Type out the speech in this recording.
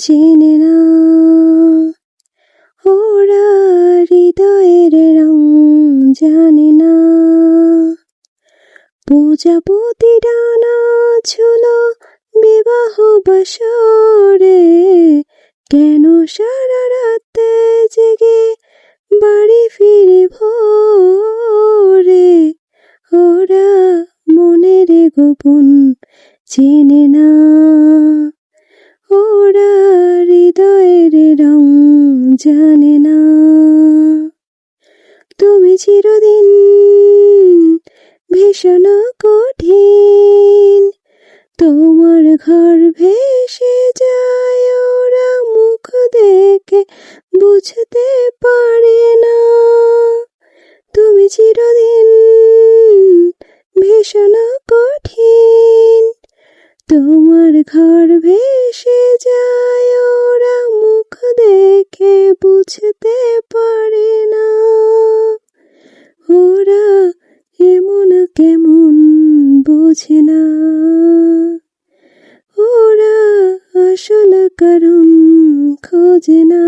চেনে না। ওরা হৃদয়ের রং জানে না। প্রজাপতি ডানা ছিল বিবাহ বাসরে, কেন সারা রাত জেগে বাড়ি ফিরে ভোরে। ওরা মনের গোপন চেনে না। ওরা হৃদয়ের রং জানে না। তুমি চিরদিন ভীষণ কঠিন, তোমার ঘর ভেসে যায়, ওরা মুখ দেখে বুঝতে পারে না। তুমি চিরদিন ভীষণ কঠিন, তোমার ঘর ভেসে যায়, ওরা মুখ দেখে বুঝতে পারে না। ওরা এমন কেমন বোঝে না। ওরা আসল কারণ খোঁজে না।